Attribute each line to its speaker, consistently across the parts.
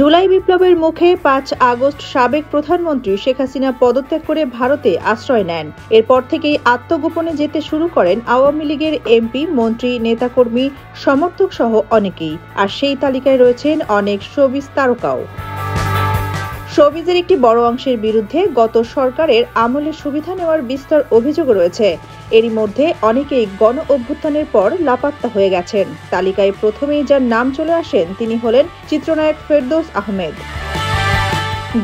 Speaker 1: জুলাই বিপ্লবের মুখে ৫ আগস্ট সাবেক প্রধানমন্ত্রী শেখ হাসিনা পদত্যাগ করে ভারতে আশ্রয় নেন। এরপর থেকেই আত্মগোপনে যেতে শুরু করেন আওয়ামী লীগের এমপি, মন্ত্রী, নেতাকর্মী, সমর্থক সহ অনেকেই। আর সেই তালিকায় রয়েছেন অনেক শোবিজ তারকাও। শোবিজের একটি বড় অংশের বিরুদ্ধে গত সরকারের আমলে সুবিধা নেওয়ার বিস্তর অভিযোগ রয়েছে। এরই মধ্যে অনেকেই গণ অভ্যুত্থানের পর লাপাত্তা হয়ে গেছেন। তালিকায় প্রথমেই যার নাম চলে আসেন তিনি হলেন চিত্রনায়ক ফেরদৌস আহমেদ।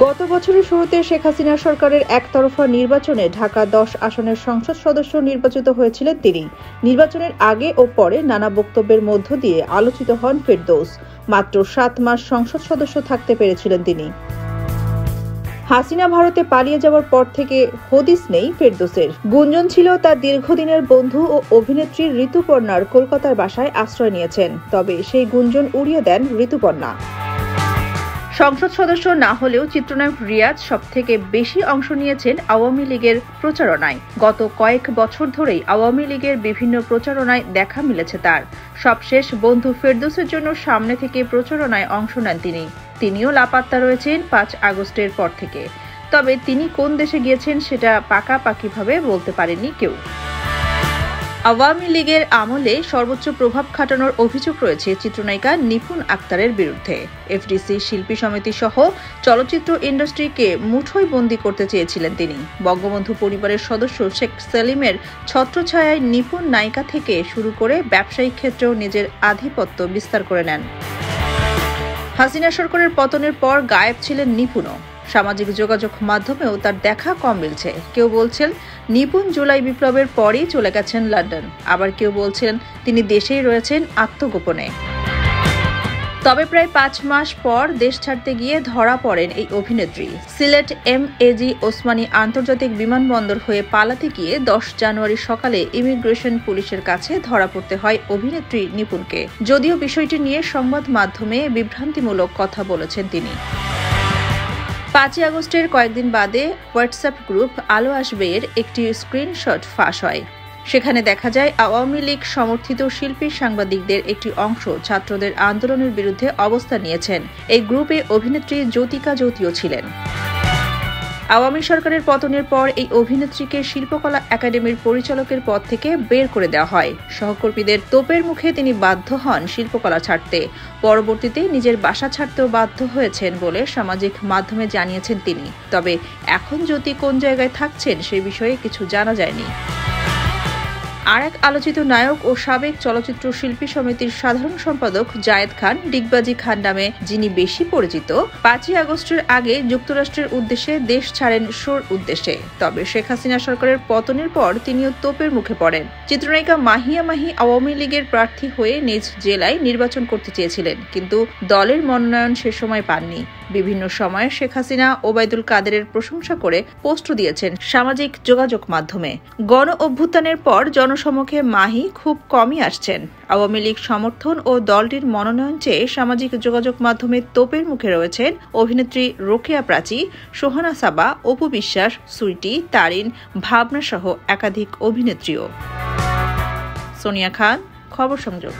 Speaker 1: গত বছরের শুরুতে শেখ হাসিনা সরকারের একতরফা নির্বাচনে ঢাকা ১০ আসনের সংসদ সদস্য নির্বাচিত হয়েছিলেন তিনি। নির্বাচনের আগে ও পরে নানা বক্তব্যের মধ্য দিয়ে আলোচিত হন ফেরদৌস। মাত্র ৭ মাস সংসদ সদস্য থাকতে পেরেছিলেন তিনি। হাসিনা ভারতে পালিয়ে যাওয়ার পর থেকে হদিস নেই ফেরদৌসের। গুঞ্জন ছিল তার দীর্ঘদিনের বন্ধু ও অভিনেত্রী ঋতুপর্ণার কলকাতার বাসায় আশ্রয় নিয়েছেন। তবে সেই গুঞ্জন উড়িয়ে দেন ঋতুপর্ণা। সংসদ সদস্য না হলেও চিত্রনায়ক রিয়াজ সবথেকে বেশি অংশ নিয়েছেন আওয়ামী লীগের প্রচারণায়। গত কয়েক বছর ধরেই আওয়ামী লীগের বিভিন্ন প্রচারণায় দেখা মিলেছে তার। সবশেষ বন্ধু ফেরদৌসের জন্য সামনে থেকে প্রচারণায় অংশ নেন তিনিও লাপাত্তা রয়েছেন ৫ আগস্টের পর থেকে। তবে তিনি কোন দেশে গিয়েছেন সেটা পাকাপাকিভাবে বলতে পারেননি কেউ। আওয়ামী লীগের আমলে সর্বোচ্চ প্রভাব খাটানোর অভিযোগ রয়েছে চিত্রনায়িকা নিপুণ আক্তারের বিরুদ্ধে। এফডিসি শিল্পী সমিতি সহ চলচ্চিত্র ইন্ডাস্ট্রিকে মুঠোয় বন্দী করতে চেয়েছিলেন তিনি। বঙ্গবন্ধু পরিবারের সদস্য শেখ সেলিমের ছত্রছায়ায় নিপুণ নায়িকা থেকে শুরু করে ব্যবসায়িক ক্ষেত্রেও নিজের আধিপত্য বিস্তার করে নেন। হাসিনা সরকারের পতনের পর গায়েব ছিলেন নিপুণও। সামাজিক যোগাযোগ মাধ্যমেও তার দেখা কম মিলছে। কেউ বলছেন নিপুণ জুলাই বিপ্লবের পরই চলে গেছেন লন্ডন, আবার কেউ বলছেন তিনি দেশেই রয়েছেন আত্মগোপনে। তবে প্রায় ৫ মাস পর দেশ ছাড়তে গিয়ে ধরা পড়েন এই অভিনেত্রী। সিলেট এমএজি ওসমানী আন্তর্জাতিক বিমানবন্দর হয়ে পালাতে গিয়ে ১০ জানুয়ারি সকালে ইমিগ্রেশন পুলিশের কাছে ধরা পড়তে হয় অভিনেত্রী নিপুণকে। যদিও বিষয়টি নিয়ে সংবাদ মাধ্যমে বিভ্রান্তিমূলক কথা বলেছেন তিনি। ৫ আগস্টের কয়েকদিন বাদে হোয়াটসঅ্যাপ গ্রুপ আলো আসবে এর একটি স্ক্রিনশট ফাঁস হয়। সেখানে দেখা যায় আওয়ামী লীগ সমর্থিত শিল্পী সাংবাদিকদের একটি অংশ ছাত্রদের আন্দোলনের বিরুদ্ধে অবস্থান নিয়েছেন। এই গ্রুপে অভিনেত্রী জ্যোতিকা জ্যোতিও ছিলেন। আওয়ামী সরকারের পতনের পর এই অভিনেত্রীকে শিল্পকলা একাডেমির পরিচালকের পদ থেকে বের করে দেওয়া হয়। সহকর্মীদের তোপের মুখে তিনি বাধ্য হন শিল্পকলা ছাড়তে। পরবর্তীতে নিজের বাসা ছাড়তেও বাধ্য হয়েছেন বলে সামাজিক মাধ্যমে জানিয়েছেন তিনি। তবে এখন জ্যোতি কোন জায়গায় থাকছেন সে বিষয়ে কিছু জানা যায়নি। আর এক আলোচিত নায়ক ও সাবেক চলচ্চিত্র শিল্পী সমিতির সাধারণ সম্পাদক জায়েদ খান, ডিগবাজি খান নামে যিনি বেশি পরিচিত, ৫ আগস্টের আগে যুক্তরাষ্ট্রের উদ্দেশ্যে দেশ ছাড়েন শোর উদ্দেশ্যে। তবে শেখ হাসিনা সরকারের পতনের পর তিনিও তোপের মুখে পড়েন। চিত্রনায়িকা মাহিয়া মাহি আওয়ামী লীগের প্রার্থী হয়ে নিজ জেলায় নির্বাচন করতে চেয়েছিলেন, কিন্তু দলের মনোনয়ন সে সময় পাননি। বিভিন্ন সময়ে শেখ হাসিনা ওবায়দুল কাদেরের প্রশংসা করে পোস্ট দিয়েছেন সামাজিক যোগাযোগ মাধ্যমে। গণ অভ্যুত্থানের পর জনসমক্ষে মাহি খুব কমই আসছেন। আওয়ামী লীগ সমর্থন ও দলটির মনোনয়ন চেয়ে সামাজিক যোগাযোগ মাধ্যমে তোপের মুখে রয়েছেন অভিনেত্রী রোকেয়া প্রাচী, সোহানা সাবা, অপু বিশ্বাস, সুইটি, তারিন, ভাবনা সহ একাধিক অভিনেত্রীও। সোনিয়া খান, খবর সংযোগ।